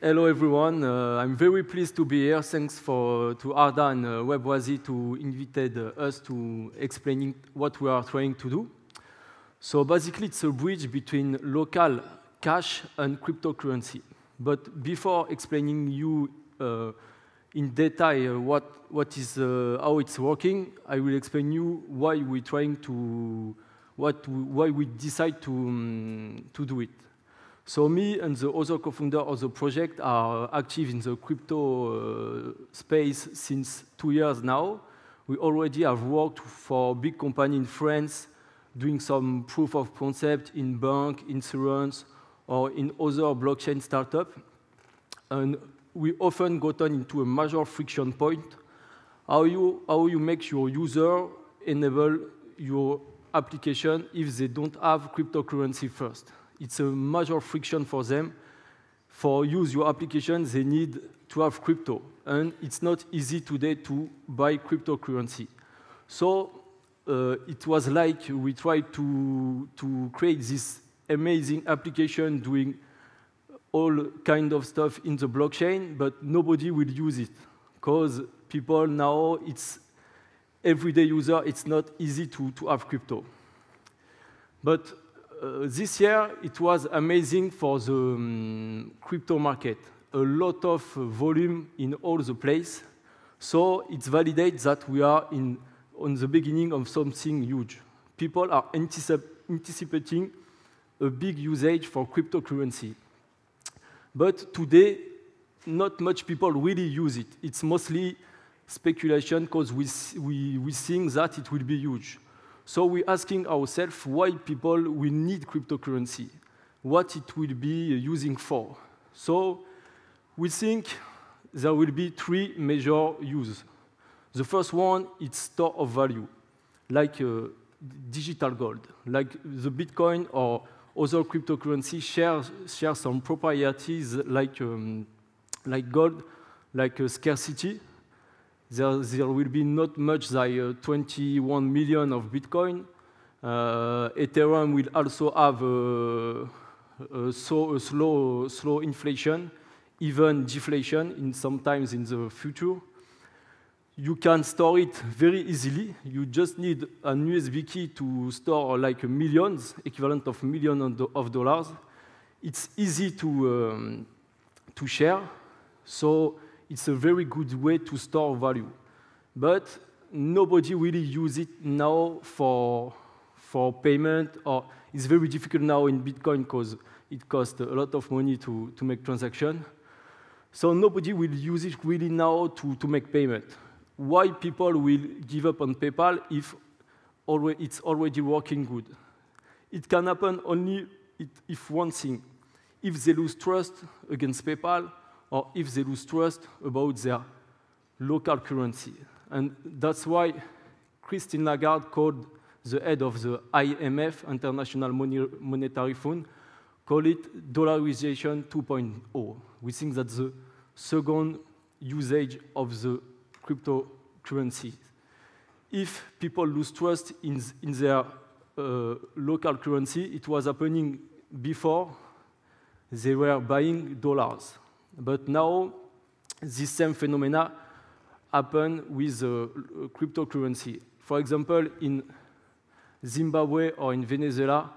Hello everyone. I'm very pleased to be here. Thanks to Arda and Webwazi to invited us to explaining what we are trying to do. So basically, it's a bridge between local cash and cryptocurrency. But before explaining you in detail how it's working, I will explain you why we're trying to why we decide to do it. So me and the other co-founder of the project are active in the crypto space since 2 years now. We already have worked for a big company in France, doing some proof of concept in bank, insurance, or in other blockchain startup. And we often gotten into a major friction point. How you make your user enable your application if they don't have cryptocurrency first. It's a major friction for them. For use your application, they need to have crypto. And it's not easy today to buy cryptocurrency. So it was like we tried to create this amazing application doing all kind of stuff in the blockchain, but nobody will use it. Because people now, it's everyday user, it's not easy to have crypto. But this year, it was amazing for the crypto market. A lot of volume in all the place. So it validates that we are on the beginning of something huge. People are anticipating a big usage for cryptocurrency. But today, not much people really use it. It's mostly speculation because we think that it will be huge. So we're asking ourselves why people will need cryptocurrency, what it will be using for. So we think there will be 3 major uses. The first one is store of value, like digital gold, like the Bitcoin or other cryptocurrency share some properties like gold, like scarcity. There will be not much like 21 million of Bitcoin. Ethereum will also have a slow inflation, even deflation sometimes in the future. You can store it very easily. You just need an USB key to store like millions, equivalent of millions of dollars. It's easy to share. So it's a very good way to store value. But nobody really uses it now for payment, or it's very difficult now in Bitcoin because it costs a lot of money to make transaction. So nobody will use it really now to make payment. Why people will give up on PayPal if it's already working good? It can happen only if one thing, if they lose trust against PayPal, or if they lose trust about their local currency. And that's why Christine Lagarde called the head of the IMF, International Monetary Fund, call it dollarization 2.0. We think that's the second usage of the cryptocurrency. If people lose trust in their local currency, it was happening before they were buying dollars. But now, this same phenomena happen with cryptocurrency. For example, in Zimbabwe or in Venezuela,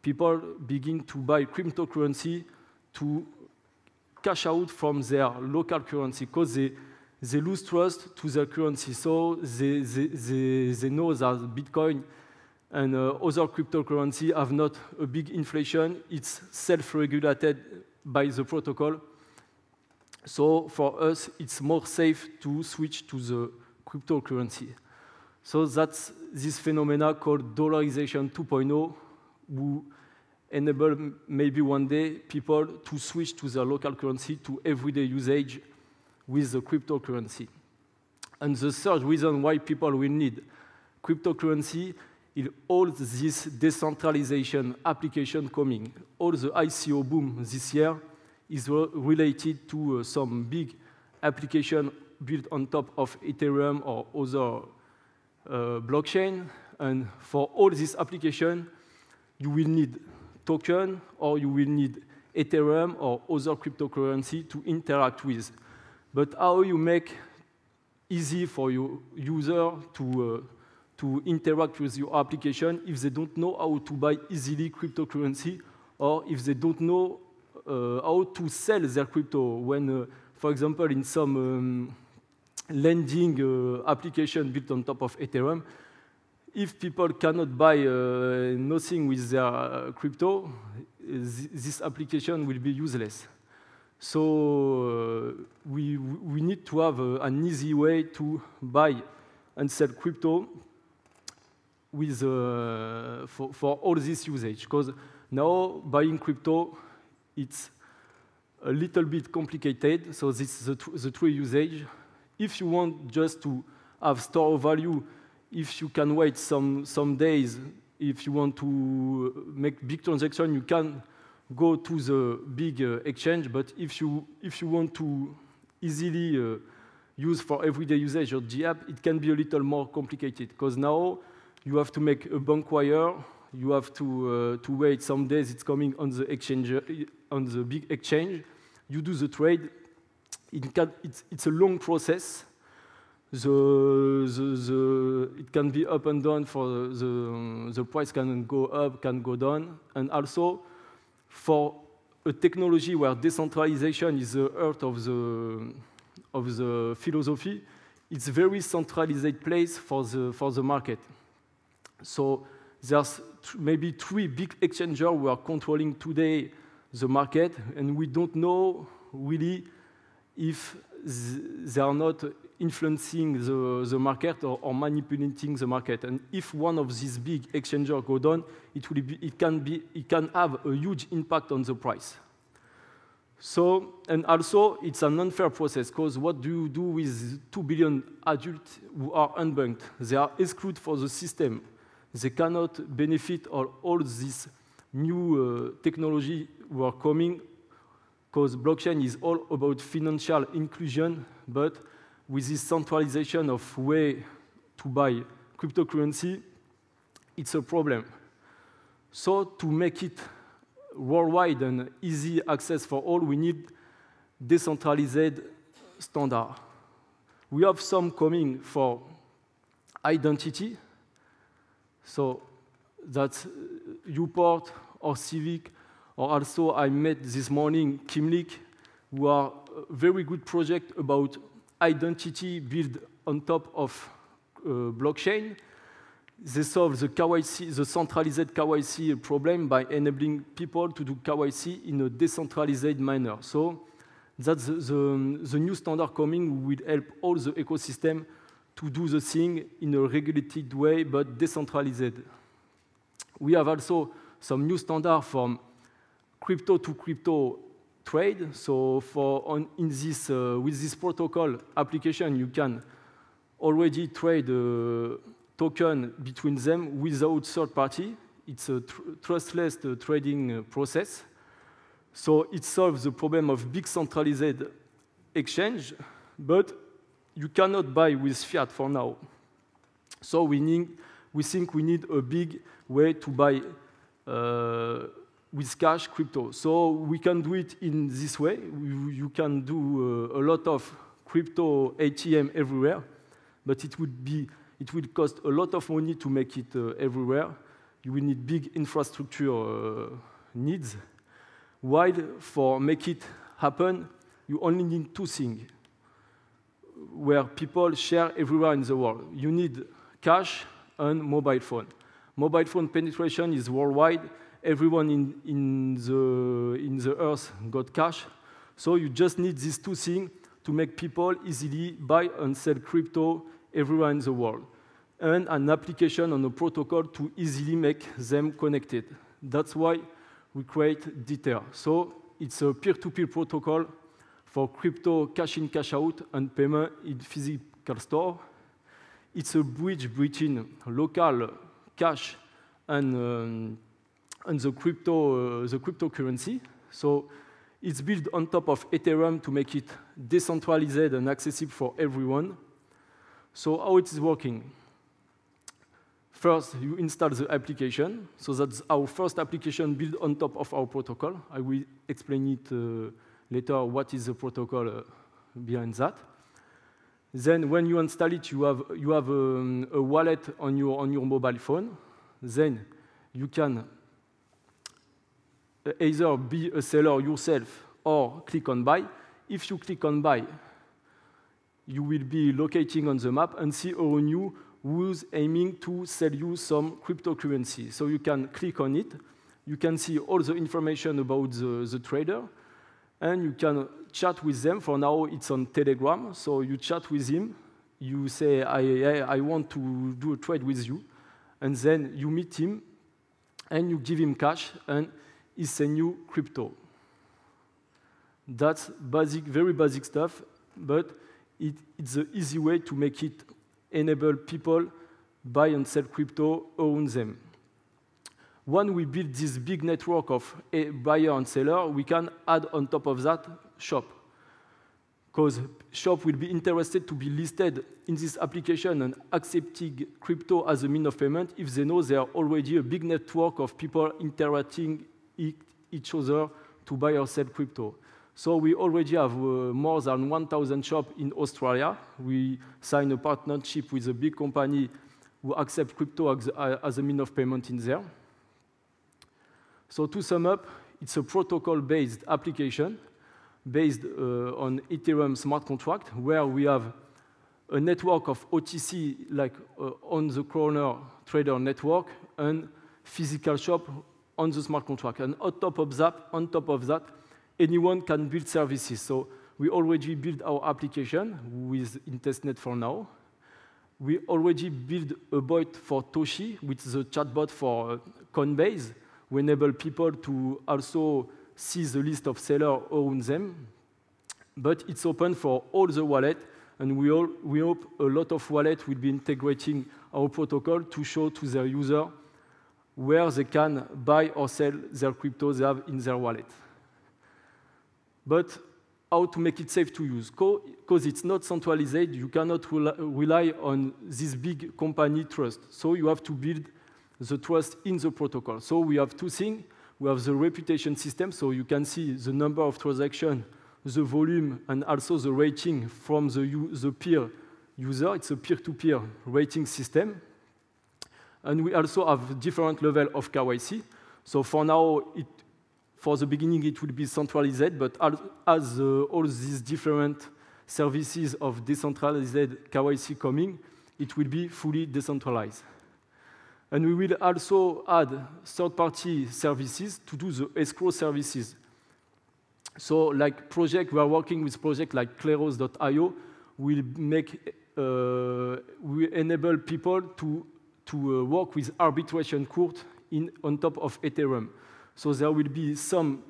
people begin to buy cryptocurrency to cash out from their local currency because they lose trust to their currency. So they know that Bitcoin and other cryptocurrency have not a big inflation. It's self-regulated by the protocol. So for us, it's more safe to switch to the cryptocurrency. So that's this phenomena called dollarization 2.0, who enable maybe one day people to switch to their local currency to everyday usage with the cryptocurrency. And the third reason why people will need cryptocurrency is all this decentralization application coming. All the ICO boom this year is related to some big application built on top of Ethereum or other blockchain. And for all this application, you will need token or you will need Ethereum or other cryptocurrency to interact with. But how you make easy for your user to interact with your application if they don't know how to buy easily cryptocurrency, or if they don't know how to sell their crypto. When, for example, in some lending application built on top of Ethereum, if people cannot buy nothing with their crypto, this application will be useless. So we need to have an easy way to buy and sell crypto with, for all this usage. Because now buying crypto, it's a little bit complicated. So this is the true usage. If you want just to have store value, if you can wait some days, if you want to make big transaction, you can go to the big exchange. But if you want to easily use for everyday usage your GApp, it can be a little more complicated, because now you have to make a bank wire, you have to wait some days, it's coming on the exchange, on the big exchange, you do the trade. It's a long process. It can be up and down, for the price can go up, can go down. And also, for a technology where decentralization is the heart of the philosophy, it's a very centralized place for the market. So there's maybe 3 big exchangers who are controlling today the market, and we don't know really if they are not influencing the market or manipulating the market. And if one of these big exchangers go down, it can have a huge impact on the price. So, and also, it's an unfair process, because what do you do with 2 billion adults who are unbanked? They are excluded from the system. They cannot benefit all this new technology who are coming, because blockchain is all about financial inclusion, but with this centralization of way to buy cryptocurrency, it's a problem. So to make it worldwide and easy access for all, we need decentralized standard. We have some coming for identity. So that's Uport or Civic, or also I met this morning Kimlik, who are a very good project about identity built on top of blockchain. They solve the KYC, the centralized KYC problem by enabling people to do KYC in a decentralized manner. So that's the new standard coming will help all the ecosystem to do the thing in a regulated way, but decentralized. We have also some new standard from crypto to crypto trade. So with this protocol application, you can already trade token between them without third party. It's a trustless trading process. So it solves the problem of big centralized exchange, but you cannot buy with fiat for now. So we think we need a big way to buy with cash crypto. So we can do it in this way. You can do a lot of crypto ATM everywhere, but it will cost a lot of money to make it everywhere. You will need big infrastructure needs. While for make it happen, you only need 2 things where people share everywhere in the world. You need cash and mobile phone. Mobile phone penetration is worldwide. Everyone in the earth got cash. So you just need these 2 things to make people easily buy and sell crypto everywhere in the world. And an application on a protocol to easily make them connected. That's why we create Diter. So it's a peer-to-peer protocol for crypto cash in, cash out, and payment in physical store. It's a bridge between local cash and the cryptocurrency. So it's built on top of Ethereum to make it decentralized and accessible for everyone. So how it is working? First, you install the application. So that's our first application built on top of our protocol. I will explain it later, what is the protocol behind that. Then when you install it, you have a wallet on your mobile phone. Then you can either be a seller yourself or click on buy. If you click on buy, you will be locating on the map and see around you who's aiming to sell you some cryptocurrency. So you can click on it. You can see all the information about the trader, and you can chat with them. For now, it's on Telegram. So you chat with him. You say, I want to do a trade with you. And then you meet him, and you give him cash, and he sends you crypto. That's basic, very basic stuff, but it's an easy way to make it enable people buy and sell crypto around them. When we build this big network of a buyer and seller, we can add on top of that shop. Because shop will be interested to be listed in this application and accepting crypto as a means of payment if they know there are already a big network of people interacting each other to buy or sell crypto. So we already have more than 1,000 shops in Australia. We signed a partnership with a big company who accepts crypto as a means of payment in there. So to sum up, it's a protocol-based application based on Ethereum smart contract, where we have a network of OTC, like on-the-corner trader network, and physical shop on the smart contract. And on top of that, anyone can build services. So we already built our application in testnet for now. We already built a bot for Toshi, which is a chatbot for Coinbase. We enable people to also see the list of sellers around them. But it's open for all the wallets, and we hope a lot of wallets will be integrating our protocol to show to their user where they can buy or sell their crypto they have in their wallet. But how to make it safe to use? Because it's not centralized, you cannot rely on this big company trust. So you have to build the trust in the protocol. So we have two things. We have the reputation system, so you can see the number of transactions, the volume, and also the rating from the peer user. It's a peer-to-peer rating system. And we also have different levels of KYC. So for now, for the beginning, it will be centralized, but as all these different services of decentralized KYC coming, it will be fully decentralized. And we will also add third-party services to do the escrow services. So like we are working with projects like Kleros.io, we enable people to work with arbitration court on top of Ethereum. So there will be some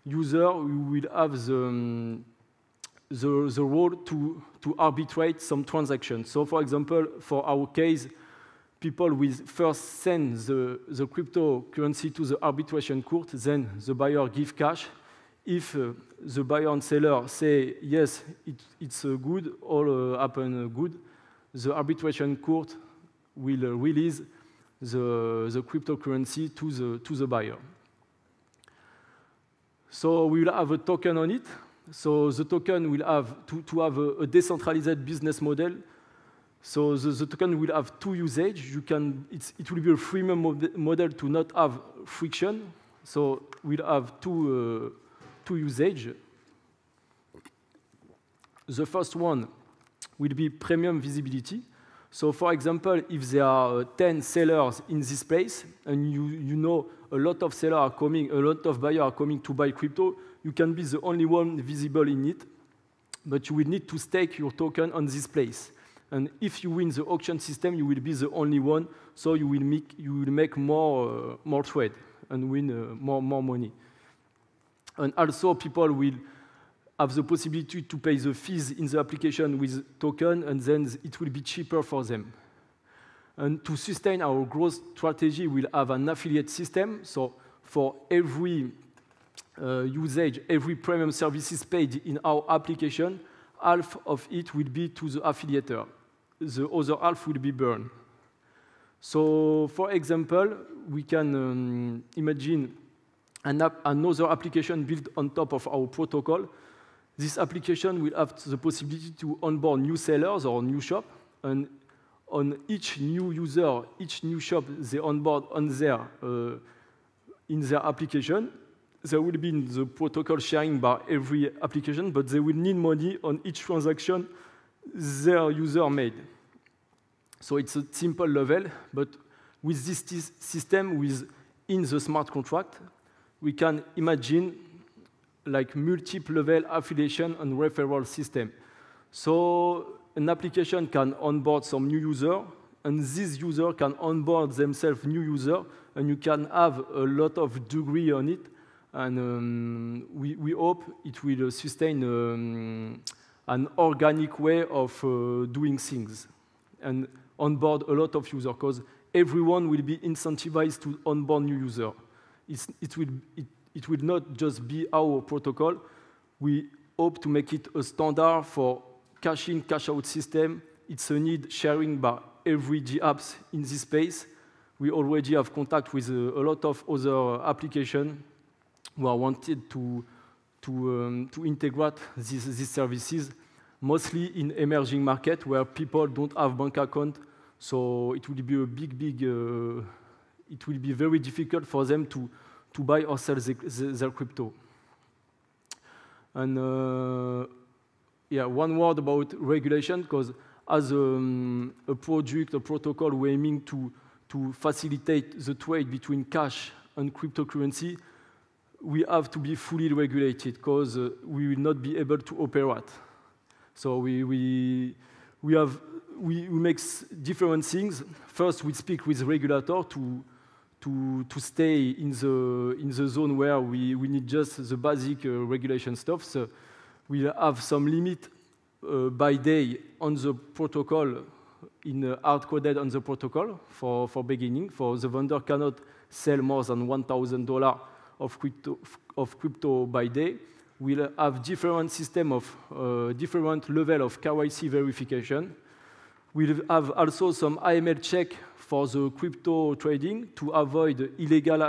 user who will have the role to arbitrate some transactions. So for example, for our case, people will first send the cryptocurrency to the arbitration court, then the buyer gives cash. If the buyer and seller say, yes, it's good, all happen good, the arbitration court will release the cryptocurrency to the buyer. So we will have a token on it. So the token will have to have a decentralized business model. So the token will have two usage. It will be a freemium model to not have friction. So we'll have two usage. The first one will be premium visibility. So for example, if there are 10 sellers in this place, and you know a lot of sellers are coming, a lot of buyers are coming to buy crypto, you can be the only one visible in it, but you will need to stake your token on this place. And if you win the auction system, you will be the only one, so you will make more trade and win more money. And also, people will have the possibility to pay the fees in the application with token, and then it will be cheaper for them. And to sustain our growth strategy, we'll have an affiliate system. So for every usage, every premium services paid in our application, half of it will be to the affiliator. The other half will be burned. So, for example, we can imagine another application built on top of our protocol. This application will have the possibility to onboard new sellers or new shop, and on each new user, each new shop they onboard on in their application, there will be the protocol sharing by every application, but they will need money on each transaction their user made. So it's a simple level, but with this system, within the smart contract, we can imagine like multi-level affiliation and referral system. So an application can onboard some new user, and this user can onboard themselves new user, and you can have a lot of degree on it. And we hope it will sustain an organic way of doing things and onboard a lot of users, because everyone will be incentivized to onboard new user. It will not just be our protocol. We hope to make it a standard for cash-in, cash-out system. It's a need sharing by every GApps in this space. We already have contact with a lot of other applications who are wanted to integrate these services, mostly in emerging markets where people don't have bank account. So it will be a it will be very difficult for them to buy or sell their crypto. And yeah, one word about regulation, because as a project, a protocol, we're aiming to facilitate the trade between cash and cryptocurrency. We have to be fully regulated, because we will not be able to operate. So we make different things. First, we speak with regulator to stay in the zone where we need just the basic regulation stuff. So we have some limit by day on the protocol, hard-coded on the protocol for beginning. For the vendor cannot sell more than $1,000 of crypto by day. We'll have different system of different level of KYC verification. We'll have also some AML check for the crypto trading to avoid illegal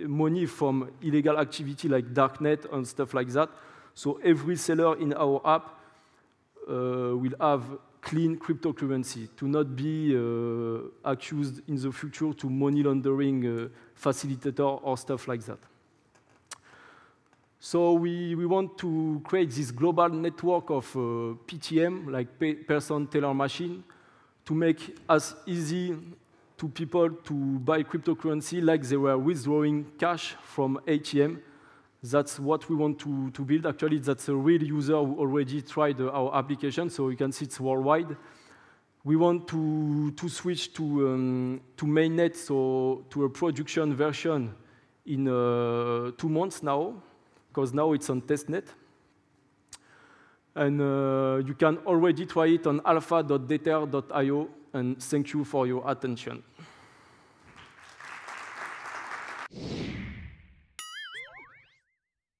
money from illegal activity like darknet and stuff like that. So every seller in our app will have clean cryptocurrency to not be accused in the future to money laundering facilitator or stuff like that. So we want to create this global network of PTM, like person teller machine, to make as easy to people to buy cryptocurrency like they were withdrawing cash from ATM. That's what we want to build. Actually, that's a real user who already tried our application, so you can see it's worldwide. We want to switch to mainnet, so to a production version in 2 months now, because now it's on testnet. And you can already try it on alpha.dether.io, and thank you for your attention.